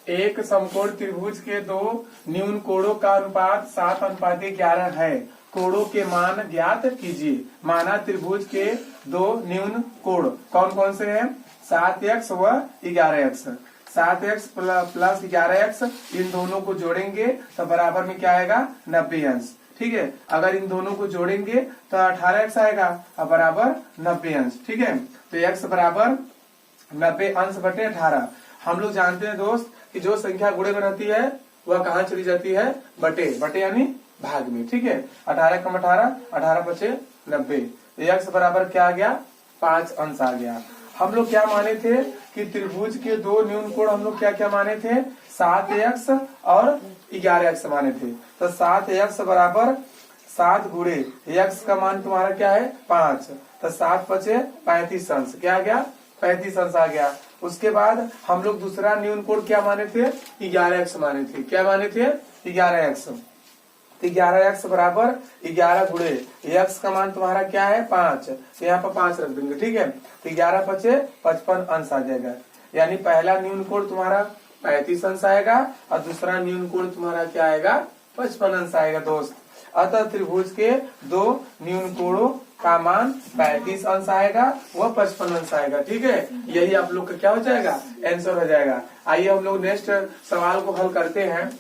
एक समकोण त्रिभुज के दो न्यून कोणों का अनुपात 7:11 है। कोणों के मान ज्ञात कीजिए। माना त्रिभुज के दो न्यून कोण कौन कौन से हैं? 7x व 11x। 7x प्लस 11x, इन दोनों को जोड़ेंगे तो बराबर में क्या आएगा? 90 अंश। ठीक है, अगर इन दोनों को जोड़ेंगे तो 18x आएगा और बराबर 90 अंश। ठीक है, तो x बराबर 90 अंश बटे 18। हम लोग जानते हैं दोस्त कि जो संख्या गुणे में रहती है वह कहाँ चली जाती है? बटे। बटे यानी भाग में। ठीक है, 18 कम 18, 18 बचे 90। एक्स बराबर क्या आ गया? 5 अंश आ गया। हम लोग क्या माने थे कि त्रिभुज के दो न्यून कोण हम लोग क्या क्या माने थे? 7x और 11x माने थे। तो 7x बराबर 7 गुणे x का मान तुम्हारा क्या है? 5। तो 7 बचे 35 अंश। क्या आ गया? 35 अंश आ गया। उसके बाद हम लोग दूसरा न्यून कोण क्या माने थे? 11x माने थे। क्या माने थे? 11x। तो 11x बराबर 11 गुणे x का मान तुम्हारा क्या है? 5। तो यहाँ पर 5 रख देंगे। ठीक है, तो 11 बचे 55 अंश आ जाएगा। यानी पहला न्यून कोण तुम्हारा 35 अंश आएगा और दूसरा न्यून कोण तुम्हारा क्या आएगा? 55 अंश आएगा दोस्त। अतः त्रिभुज के दो न्यून कोणों का मान 35 अंश आएगा व 55 अंश आएगा। ठीक है, यही आप लोग का क्या हो जाएगा? आंसर हो जाएगा। आइए हम लोग नेक्स्ट सवाल को हल करते हैं।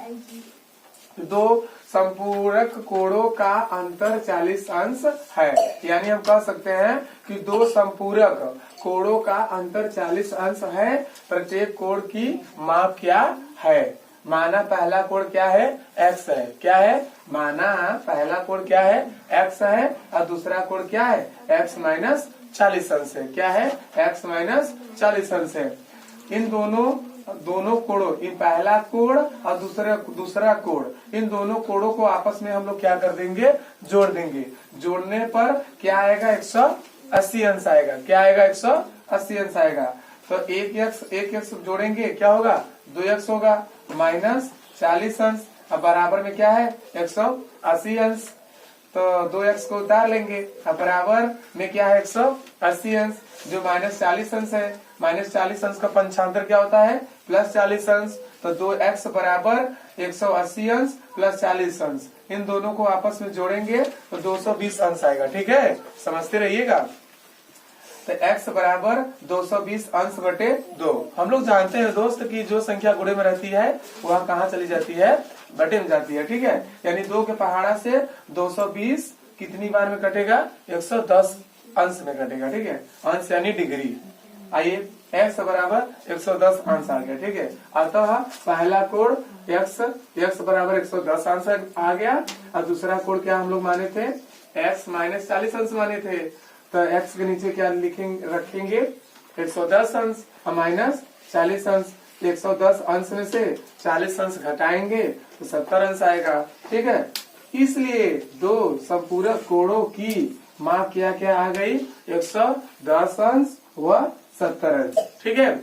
दो संपूरक कोणों का अंतर 40 अंश है। यानी हम कह सकते हैं कि दो संपूरक कोणों का अंतर 40 अंश है। प्रत्येक कोण की माप क्या है? माना पहला कोण क्या है? x है। क्या है? माना पहला कोण क्या है? x है और दूसरा कोण क्या है? x माइनस 40 अंश है। क्या है? x माइनस 40 अंश है। इन दोनों कोणों, इन पहला कोण और दूसरा कोण, इन दोनों कोणों को आपस में हम लोग क्या कर देंगे? जोड़ देंगे। जोड़ने पर क्या आएगा? 180 अंश आएगा। क्या आएगा? 180 अंश आएगा। तो एक एक्स जोड़ेंगे क्या होगा? 2x होगा माइनस 40 अंश अब बराबर में क्या है? 180 अंश। तो 2x को उतार लेंगे अब बराबर में क्या है? 180 अंश, जो माइनस 40 अंश है। माइनस 40 अंश का पंचांतर क्या होता है? प्लस 40 अंश। तो 2x बराबर 180 अंश प्लस 40 अंश। इन दोनों को आपस में जोड़ेंगे तो 220 अंश आएगा। ठीक है, समझते रहिएगा। तो x बराबर 220 अंश बटे 2। हम लोग जानते हैं दोस्त कि जो संख्या गुणे में रहती है वह कहाँ चली जाती है? बटे में जाती है। ठीक है, यानी 2 के पहाड़ा से 220 कितनी बार में कटेगा? 110 अंश में कटेगा। ठीक है, अंश यानी डिग्री। आइए, x बराबर 110 अंश आ गया। ठीक है, अतः पहला कोण x बराबर 110 अंश आ गया और दूसरा कोण क्या हम लोग माने थे? x माइनस 40 अंश माने थे। तो x के नीचे क्या रखेंगे? 110 अंश और माइनस 40 अंश। 110 अंश में से 40 अंश घटाएंगे तो 70 अंश आएगा। ठीक है, इसलिए दो संपूरक कोणों की माप क्या क्या आ गई? 110 अंश व 70 अंश। ठीक है।